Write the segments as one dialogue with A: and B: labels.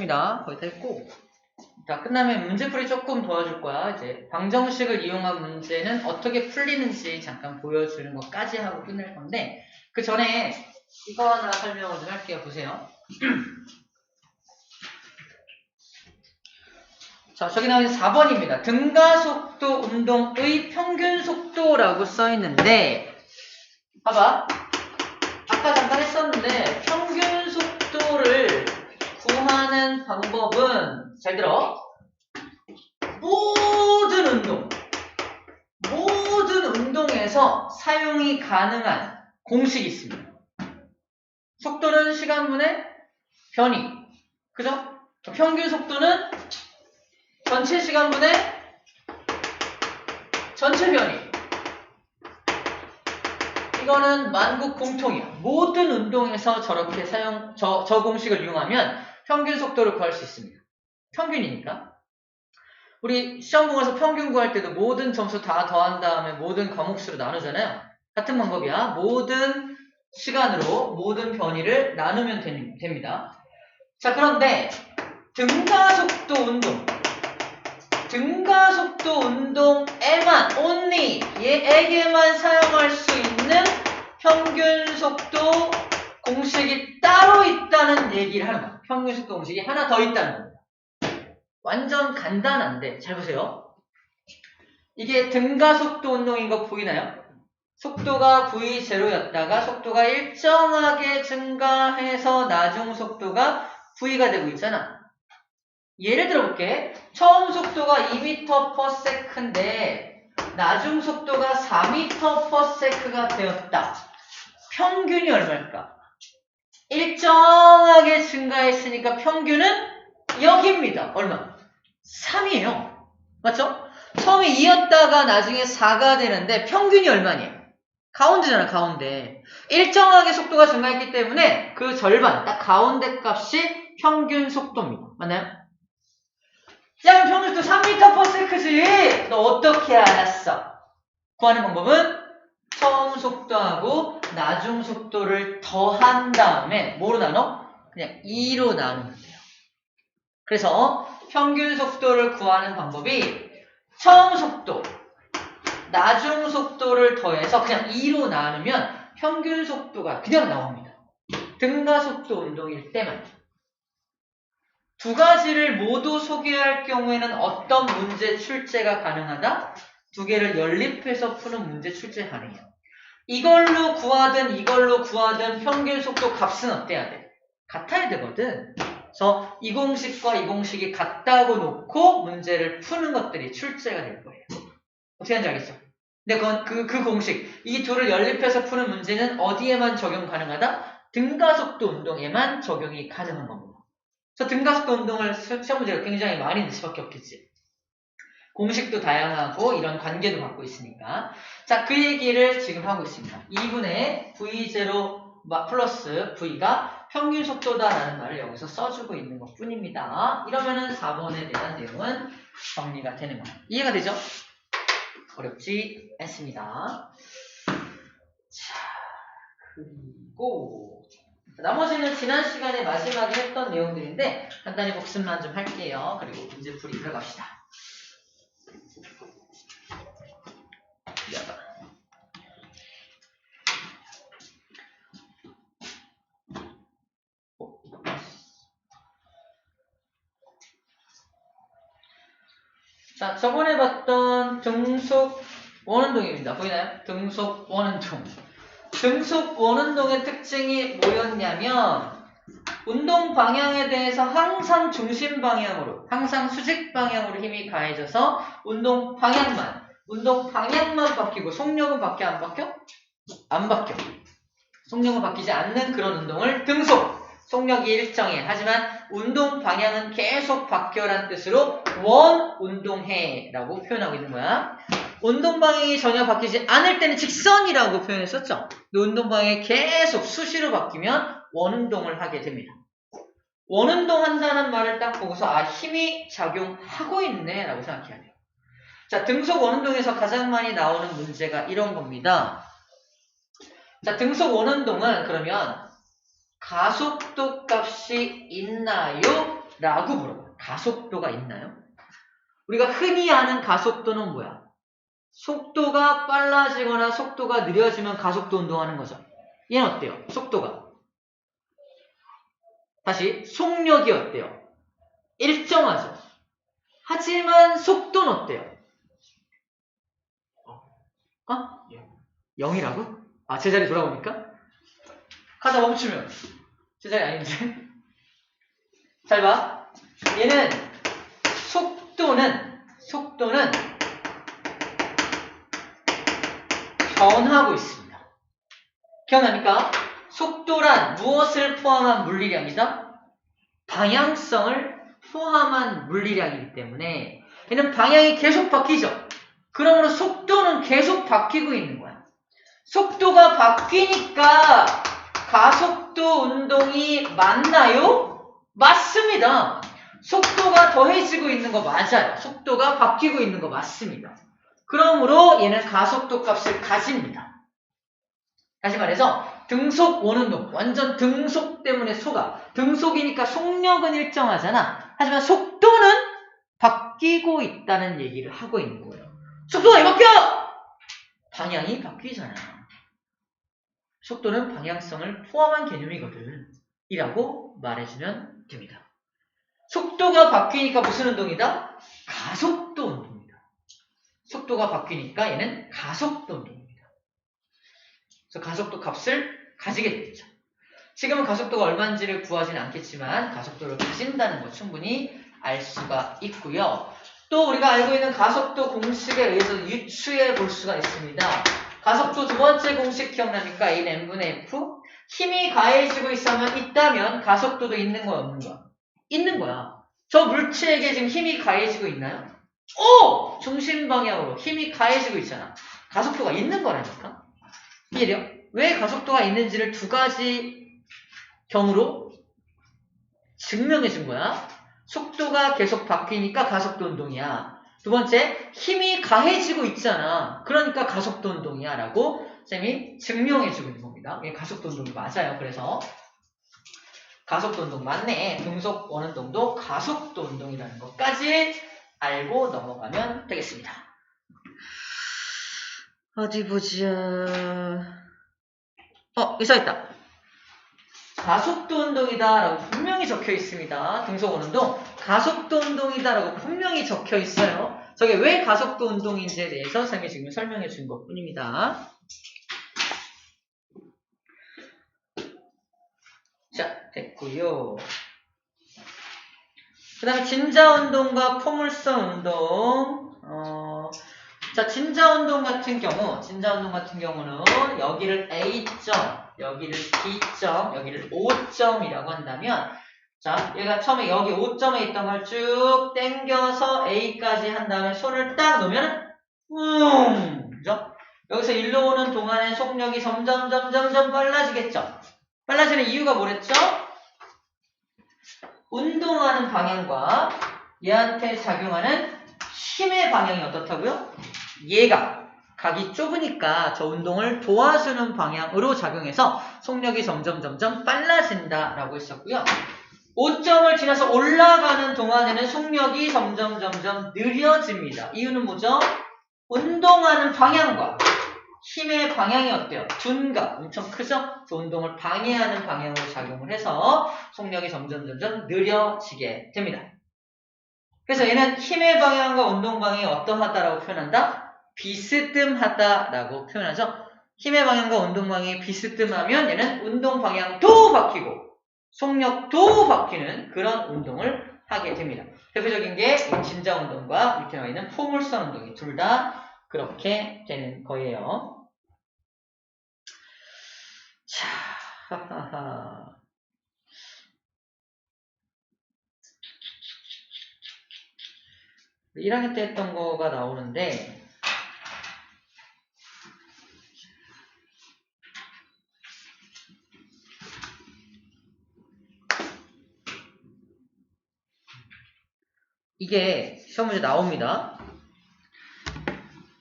A: 됐습니다. 거의 다 했고. 자, 끝나면 문제풀이 조금 도와줄 거야. 이제 방정식을 이용한 문제는 어떻게 풀리는지 잠깐 보여주는 것까지 하고 끝낼 건데, 그 전에 이거 하나 설명을 좀 할게요. 보세요. 자, 저기 나오는 4번입니다. 등가속도 운동의 평균속도라고 써있는데, 봐봐. 아까 잠깐 했었는데, 평균속도를 구하는 방법은, 잘 들어. 모든 운동에서 사용이 가능한 공식이 있습니다. 속도는 시간분의 변이. 그죠? 평균 속도는 전체 시간분의 전체 변이. 이거는 만국 공통이야. 모든 운동에서 저렇게 저 공식을 이용하면 평균 속도를 구할 수 있습니다. 평균이니까. 우리 시험 보면서 평균 구할 때도 모든 점수 다 더한 다음에 모든 과목수로 나누잖아요. 같은 방법이야. 모든 시간으로 모든 변이를 나누면 됩니다. 자, 그런데 등가속도 운동에만 only 얘에게만 사용할 수 있는 평균 속도 공식이 따로 있다는 얘기를 하는 거야. 평균 속도 공식이 하나 더 있다는 겁니다. 완전 간단한데 잘 보세요. 이게 등가속도 운동인 거 보이나요? 속도가 v0였다가 속도가 일정하게 증가해서 나중 속도가 v가 되고 있잖아. 예를 들어볼게. 처음 속도가 2m/s인데 나중 속도가 4m/s가 되었다. 평균이 얼마일까? 일정하게 증가했으니까 평균은 여기입니다. 얼마? 3이에요. 맞죠? 처음에 2였다가 나중에 4가 되는데 평균이 얼마니? 가운데잖아, 가운데. 일정하게 속도가 증가했기 때문에 그 절반, 딱 가운데 값이 평균 속도입니다. 맞나요? 야, 평균 속도 3m/s지. 너 어떻게 알았어? 구하는 방법은 처음 속도하고 나중 속도를 더한 다음에 뭐로 나눠? 그냥 2로 나누면 돼요. 그래서 평균 속도를 구하는 방법이 처음 속도, 나중 속도를 더해서 그냥 2로 나누면 평균 속도가 그냥 나옵니다. 등가속도 운동일 때만. 두 가지를 모두 소개할 경우에는 어떤 문제 출제가 가능하다? 두 개를 연립해서 푸는 문제 출제 가능해요. 이걸로 구하든 평균 속도 값은 어때야 돼? 같아야 되거든. 그래서 이 공식과 이 공식이 같다고 놓고 문제를 푸는 것들이 출제가 될 거예요. 어떻게 하는지 알겠죠? 근데 그건 그 공식, 이 둘을 연립해서 푸는 문제는 어디에만 적용 가능하다? 등가속도 운동에만 적용이 가능한 겁니다. 그래서 등가속도 운동을 시험 문제가 굉장히 많이 낼 수밖에 없겠지. 공식도 다양하고 이런 관계도 갖고 있으니까. 자, 그 얘기를 지금 하고 있습니다. 2분의 v0 플러스 v가 평균 속도다라는 말을 여기서 써주고 있는 것 뿐입니다. 이러면은 4번에 대한 내용은 정리가 되는 거예요. 이해가 되죠? 어렵지 않습니다. 자, 그리고 나머지는 지난 시간에 마지막에 했던 내용들인데 간단히 복습만 좀 할게요. 그리고 문제풀이 들어갑시다. 자, 저번에 봤던 등속 원운동입니다. 보이나요? 등속 원운동. 등속 원운동의 특징이 뭐였냐면 운동 방향에 대해서 항상 중심 방향으로, 항상 수직 방향으로 힘이 가해져서 운동 방향만 바뀌고 속력은 바뀌어 안 바뀌어? 안 바뀌어. 속력은 바뀌지 않는 그런 운동을 등속. 속력이 일정해. 하지만 운동 방향은 계속 바뀌어라는 뜻으로 원 운동해라고 표현하고 있는 거야. 운동 방향이 전혀 바뀌지 않을 때는 직선이라고 표현했었죠. 운동 방향이 계속 수시로 바뀌면 원운동을 하게 됩니다. 원운동 한다는 말을 딱 보고서 아, 힘이 작용하고 있네 라고 생각해야 돼요. 자, 등속 원운동에서 가장 많이 나오는 문제가 이런 겁니다. 자, 등속 원운동은 그러면 가속도 값이 있나요? 라고 물어봐. 가속도가 있나요? 우리가 흔히 아는 가속도는 뭐야? 속도가 빨라지거나 속도가 느려지면 가속도 운동하는 거죠. 얘는 어때요? 속도가. 다시 속력이 어때요? 일정하죠. 하지만 속도는 어때요? 0이라고? 아, 제자리 돌아오니까? 하다 멈추면 제자리 아닌데? 잘 봐. 얘는 속도는 변하고 있습니다. 기억납니까? 속도란 무엇을 포함한 물리량이다? 방향성을 포함한 물리량이기 때문에 얘는 방향이 계속 바뀌죠. 그러므로 속도는 계속 바뀌고 있는 거야. 속도가 바뀌니까 가속도 운동이 맞나요? 맞습니다. 속도가 더해지고 있는 거 맞아요. 속도가 바뀌고 있는 거 맞습니다. 그러므로 얘는 가속도 값을 가집니다. 다시 말해서 등속 원운동, 완전 등속 때문에 속아. 등속이니까 속력은 일정하잖아. 하지만 속도는 바뀌고 있다는 얘기를 하고 있는 거예요. 속도가 왜 바뀌어? 방향이 바뀌잖아요. 속도는 방향성을 포함한 개념이거든. 이라고 말해주면 됩니다. 속도가 바뀌니까 무슨 운동이다? 가속도 운동이다. 속도가 바뀌니까 얘는 가속도 운동입니다. 그래서 가속도 값을 가지게 되겠죠. 지금은 가속도가 얼마인지를 구하지는 않겠지만 가속도를 가진다는 거 충분히 알 수가 있고요. 또 우리가 알고 있는 가속도 공식에 의해서 유추해 볼 수가 있습니다. 가속도 두 번째 공식 기억납니까? A 는 n분의 F. 힘이 가해지고 있다면 가속도도 있는 거야, 없는 거야? 있는 거야. 저 물체에게 지금 힘이 가해지고 있나요? 오! 중심 방향으로 힘이 가해지고 있잖아. 가속도가 있는 거라니까. 이해돼요? 왜 가속도가 있는지를 두 가지 경우로 증명해 준 거야. 속도가 계속 바뀌니까 가속도 운동이야. 두 번째, 힘이 가해지고 있잖아. 그러니까 가속도 운동이야 라고 쌤이 증명해 주고 있는 겁니다. 이게 가속도 운동이 맞아요. 그래서 가속도 운동 맞네. 등속 원운동도 가속도 운동이라는 것까지 알고 넘어가면 되겠습니다. 어디 보자. 여기 써있다. 가속도 운동이다 라고 분명히 적혀 있습니다. 등속 원운동 가속도 운동이다 라고 분명히 적혀 있어요. 저게 왜 가속도 운동인지에 대해서 쌤이 지금 설명해 준 것 뿐입니다. 자, 됐고요. 그 다음에 진자운동과 포물선 운동. 자, 진자운동 같은 경우는 여기를 A점, 여기를 B점, 여기를 O점이라고 한다면, 자, 얘가 처음에 여기 O점에 있던 걸 쭉 당겨서 A까지 한 다음에 손을 딱 놓으면, 그죠? 여기서 일로 오는 동안에 속력이 점점 빨라지겠죠? 빨라지는 이유가 뭐랬죠? 운동하는 방향과 얘한테 작용하는 힘의 방향이 어떻다고요? 얘가 각이 좁으니까 저 운동을 도와주는 방향으로 작용해서 속력이 점점 빨라진다라고 했었고요. 5점을 지나서 올라가는 동안에는 속력이 점점 느려집니다. 이유는 뭐죠? 운동하는 방향과 힘의 방향이 어때요? 둔가 엄청 크죠? 그래서 운동을 방해하는 방향으로 작용을 해서 속력이 점점 느려지게 됩니다. 그래서 얘는 힘의 방향과 운동 방향이 어떠하다라고 표현한다? 비스듬하다라고 표현하죠. 힘의 방향과 운동 방향이 비스듬하면 얘는 운동 방향도 바뀌고 속력도 바뀌는 그런 운동을 하게 됩니다. 대표적인 게 진자 운동과 밑에 나와 있는 포물선 운동이 둘 다 그렇게 되는 거예요. 자, 하하하. 네, 1학년 때 했던 거가 나오는데 이게 시험 문제 나옵니다.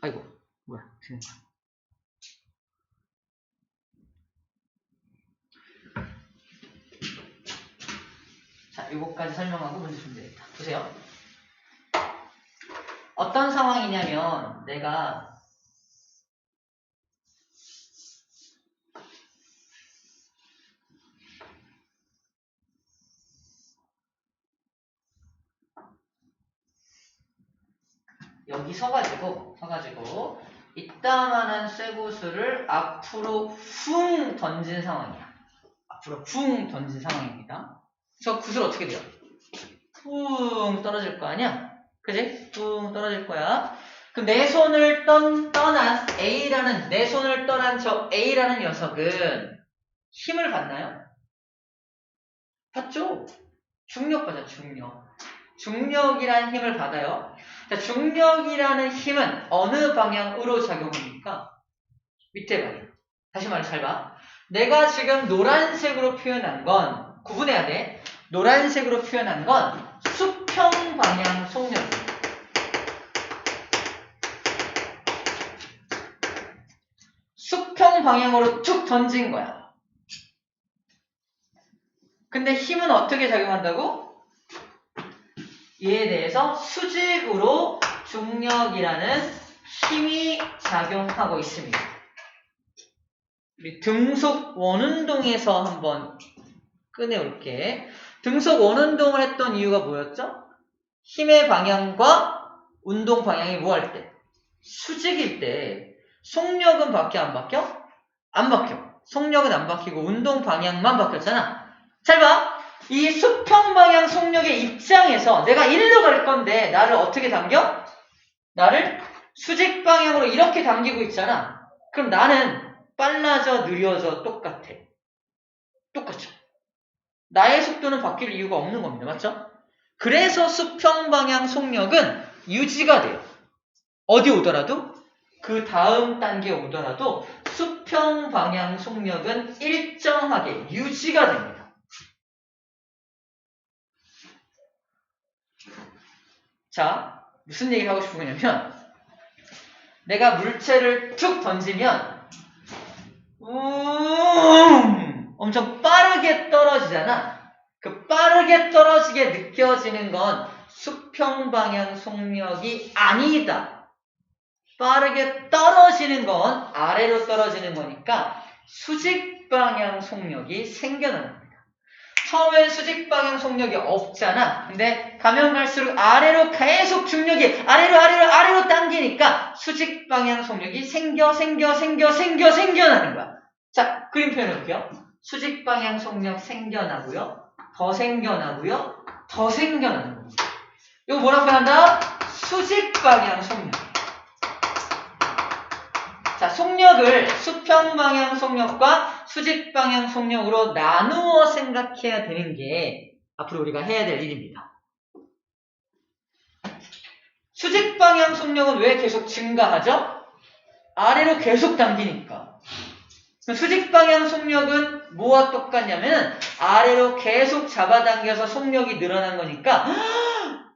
A: 아이고, 뭐야. 자, 요거까지 설명하고 문제 주면 되겠다. 보세요. 어떤 상황이냐면 내가 여기 서가지고 이따만한 쇠구슬을 앞으로 훅 던진 상황이야. 앞으로 훅 던진 상황입니다. 저 구슬 어떻게 돼요? 훅 떨어질 거 아니야? 그지? 훅 떨어질 거야. 그럼 내 손을 떠난 A라는, 내 손을 떠난 저 A라는 녀석은 힘을 받나요? 받죠? 중력 받아, 중력. 중력이라는 힘을 받아요. 자, 중력이라는 힘은 어느 방향으로 작용합니까? 밑에 방향. 다시 말해 잘 봐. 내가 지금 노란색으로 표현한 건, 구분해야 돼. 노란색으로 표현한 건 수평 방향 속력입니다. 수평 방향으로 툭 던진 거야. 근데 힘은 어떻게 작용한다고? 이에 대해서 수직으로 중력이라는 힘이 작용하고 있습니다. 우리 등속 원운동에서 한번 꺼내올게. 등속 원운동을 했던 이유가 뭐였죠? 힘의 방향과 운동 방향이 뭐 할 때? 수직일 때 속력은 바뀌어 안 바뀌어? 안 바뀌어. 속력은 안 바뀌고 운동 방향만 바뀌었잖아. 잘 봐. 이 수평 방향 속력의 입장에서 내가 일로 갈 건데 나를 어떻게 당겨? 나를 수직 방향으로 이렇게 당기고 있잖아. 그럼 나는 빨라져 느려져 똑같아. 똑같죠. 나의 속도는 바뀔 이유가 없는 겁니다. 맞죠? 그래서 수평 방향 속력은 유지가 돼요. 어디 오더라도? 그 다음 단계 오더라도 수평 방향 속력은 일정하게 유지가 됩니다. 자, 무슨 얘기를 하고 싶은 거냐면 내가 물체를 툭 던지면 엄청 빠르게 떨어지잖아. 그 빠르게 떨어지게 느껴지는 건 수평 방향 속력이 아니다. 빠르게 떨어지는 건 아래로 떨어지는 거니까 수직 방향 속력이 생겨나는 처음엔 수직 방향 속력이 없잖아. 근데 가면 갈수록 아래로 계속 중력이 아래로 당기니까 수직 방향 속력이 생겨나는 거야. 자, 그림 표현해볼게요. 수직 방향 속력 생겨나고요. 더 생겨나고요. 더 생겨나는 겁니다. 이거 뭐라고 표현한다? 수직 방향 속력. 자, 속력을 수평 방향 속력과 수직 방향 속력으로 나누어 생각해야 되는 게 앞으로 우리가 해야 될 일입니다. 수직 방향 속력은 왜 계속 증가하죠? 아래로 계속 당기니까. 수직 방향 속력은 뭐와 똑같냐면 아래로 계속 잡아당겨서 속력이 늘어난 거니까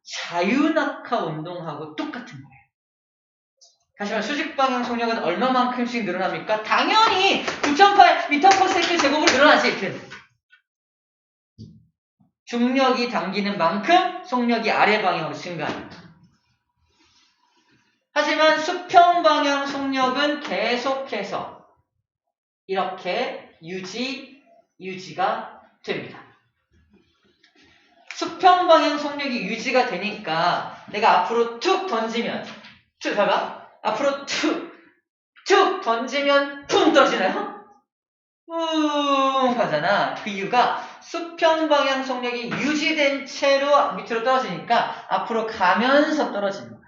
A: 자유낙하 운동하고 똑같은 거예요. 다시 말해 수직 방향 속력은 얼마만큼씩 늘어납니까? 당연히 9.8m/s 제곱으로 늘어나지. 중력이 당기는 만큼 속력이 아래 방향으로 증가합니다. 하지만 수평 방향 속력은 계속해서 이렇게 유지가 됩니다. 수평 방향 속력이 유지가 되니까 내가 앞으로 툭 던지면 봐봐. 앞으로 툭 던지면 쿵 떨어지나요? 쿵 하잖아. 그 이유가 수평 방향 속력이 유지된 채로 밑으로 떨어지니까 앞으로 가면서 떨어지는 거야.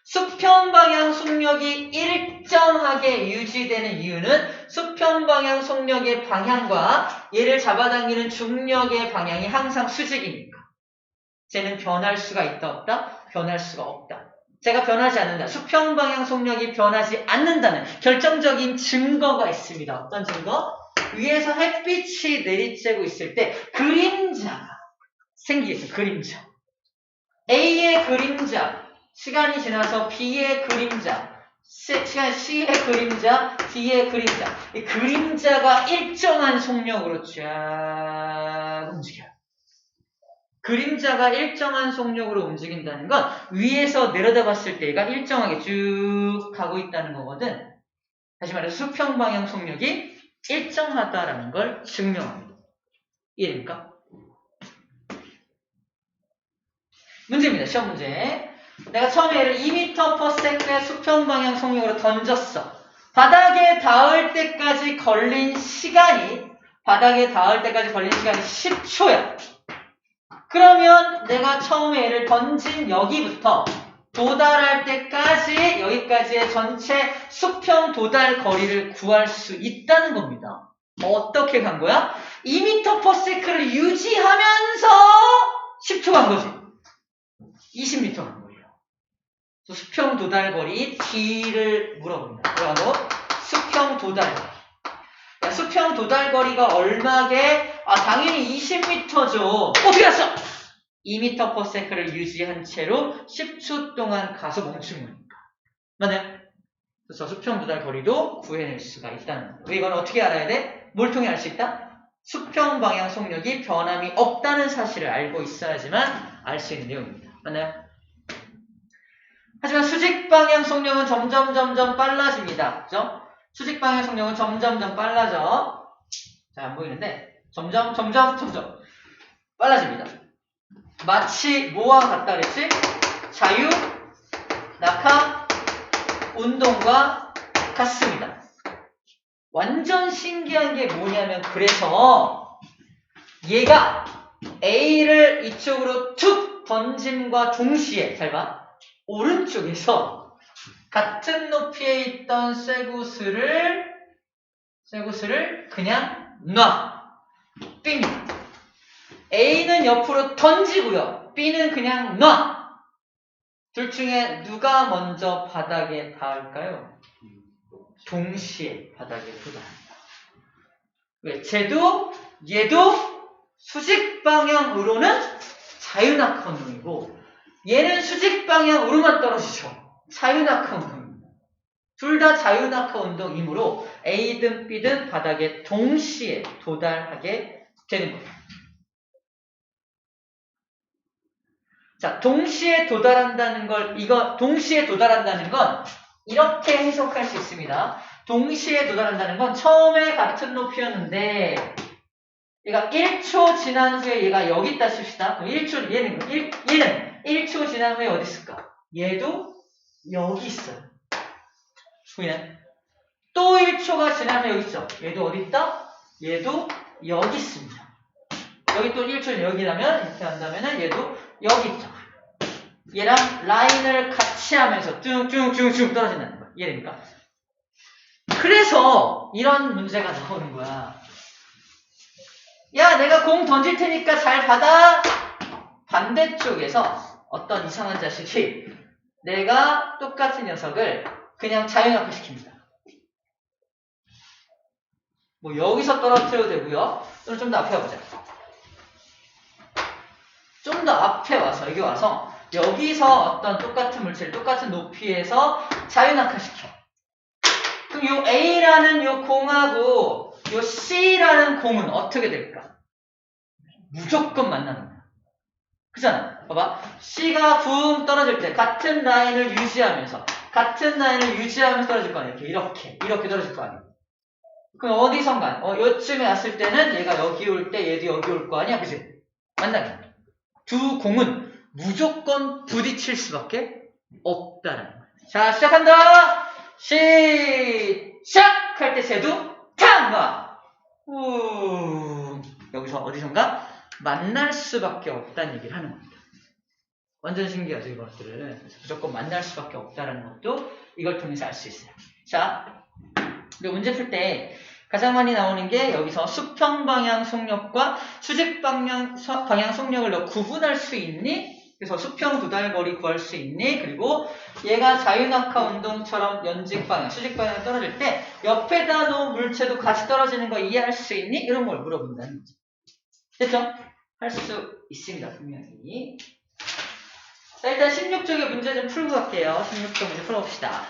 A: 수평 방향 속력이 일정하게 유지되는 이유는 수평 방향 속력의 방향과 얘를 잡아당기는 중력의 방향이 항상 수직이니까. 쟤는 변할 수가 있다 없다? 변할 수가 없다. 제가 변하지 않는다. 수평 방향 속력이 변하지 않는다는 결정적인 증거가 있습니다. 어떤 증거? 위에서 햇빛이 내리쬐고 있을 때 그림자가 생기겠죠. 그림자. A의 그림자, 시간이 지나서 B의 그림자, 시간 C의 그림자, D의 그림자. 이 그림자가 일정한 속력으로 쫙 움직여요. 그림자가 일정한 속력으로 움직인다는 건 위에서 내려다봤을 때 얘가 일정하게 쭉 가고 있다는 거거든. 다시 말해서 수평 방향 속력이 일정하다라는 걸 증명합니다. 이해됩니까? 문제입니다. 시험 문제. 내가 처음에 얘를 2m/s의 수평 방향 속력으로 던졌어. 바닥에 닿을 때까지 걸린 시간이 10초야. 그러면 내가 처음에 얘를 던진 여기부터 도달할 때까지 여기까지의 전체 수평 도달 거리를 구할 수 있다는 겁니다. 어떻게 간 거야? 2m/s를 유지하면서 10초 간 거지. 20m 간 거예요. 수평 도달 거리 D를 물어봅니다. 그리고 수평 도달 거리. 수평 도달 거리가 얼마게? 당연히 20m죠. 어떻게 알았어? 2m/s를 유지한 채로 10초 동안 가서 멈춘 거니까. 맞나요? 그래서 수평 도달 거리도 구해낼 수가 있다는 거예요. 이건 어떻게 알아야 돼? 뭘 통해 알 수 있다? 수평 방향 속력이 변함이 없다는 사실을 알고 있어야지만 알 수 있는 내용입니다. 맞나요? 하지만 수직 방향 속력은 점점 빨라집니다. 그죠? 수직 방향 속력은 점점 빨라져. 잘 안 보이는데 점점 빨라집니다. 마치 뭐와 같다 그랬지? 자유 낙하 운동과 같습니다. 완전 신기한 게 뭐냐면 그래서 얘가 A를 이쪽으로 툭 던짐과 동시에 잘 봐. 오른쪽에서 같은 높이에 있던 쇠구슬을 그냥 놔. B입니다. A는 옆으로 던지고요. B는 그냥 놔. 둘 중에 누가 먼저 바닥에 닿을까요? 동시에 바닥에 도달합니다. 왜? 얘도 수직 방향으로는 자유낙하 운동이고 얘는 수직 방향으로만 떨어지죠. 자유낙하 운동입니다. 둘 다 자유낙하 운동이므로 A든 B든 바닥에 동시에 도달하게 되는 거예요. 자, 동시에 도달한다는 건 이렇게 해석할 수 있습니다. 동시에 도달한다는 건 처음에 같은 높이였는데 얘가 1초 지난 후에 얘가 여기 있다 칩시다. 얘는 1초 지난 후에 어디 있을까? 얘도 여기 있어요. 보이나요? 또 1초가 지나면 여기 있죠. 얘도 어디 있다? 얘도 여기 있습니다. 여기 또 1초 여기라면 이렇게 한다면은 얘도 여기 있죠. 얘랑 라인을 같이 하면서 쭉 떨어진다는 거야. 이해됩니까? 그래서 이런 문제가 나오는 거야. 야, 내가 공 던질 테니까 잘 받아. 반대쪽에서 어떤 이상한 자식이 내가 똑같은 녀석을 그냥 자유낙하 시킵니다. 뭐 여기서 떨어뜨려도 되고요. 또는 좀 더 앞에 와보자. 좀 더 앞에 와서 여기 와서 여기서 어떤 똑같은 물체를 똑같은 높이에서 자유낙하 시켜. 그럼 요 A라는 요 공하고 요 C라는 공은 어떻게 될까? 무조건 만나는 거야. 그잖아. 봐봐. C가 붕 떨어질 때 같은 라인을 유지하면서 떨어질 거 아니야. 이렇게 떨어질 거 아니야. 그럼 어디선가 요쯤에 왔을 때는 얘가 여기 올 때 얘도 여기 올 거 아니야. 그치? 만나게. 두 공은 무조건 부딪힐 수밖에 없다는 거야. 자, 시작한다. 시작! 할 때 쟤도 탕! 놔. 여기서 어디선가 만날 수밖에 없다는 얘기를 하는 겁니다. 완전 신기하죠, 이것들을. 그래서 무조건 만날 수밖에 없다는 것도 이걸 통해서 알 수 있어요. 자, 그리고 문제 풀 때 가장 많이 나오는 게 여기서 수평 방향 속력과 수직 방향 속력을 너 구분할 수 있니? 그래서 수평 도달 거리 구할 수 있니? 그리고 얘가 자유낙하 운동처럼 연직 방향, 수직 방향 떨어질 때 옆에다 놓은 물체도 같이 떨어지는 거 이해할 수 있니? 이런 걸 물어본다는 거죠. 됐죠? 할 수 있습니다, 분명히. 자, 일단 16쪽의 문제 좀 풀고 갈게요. 16쪽 문제 풀어봅시다.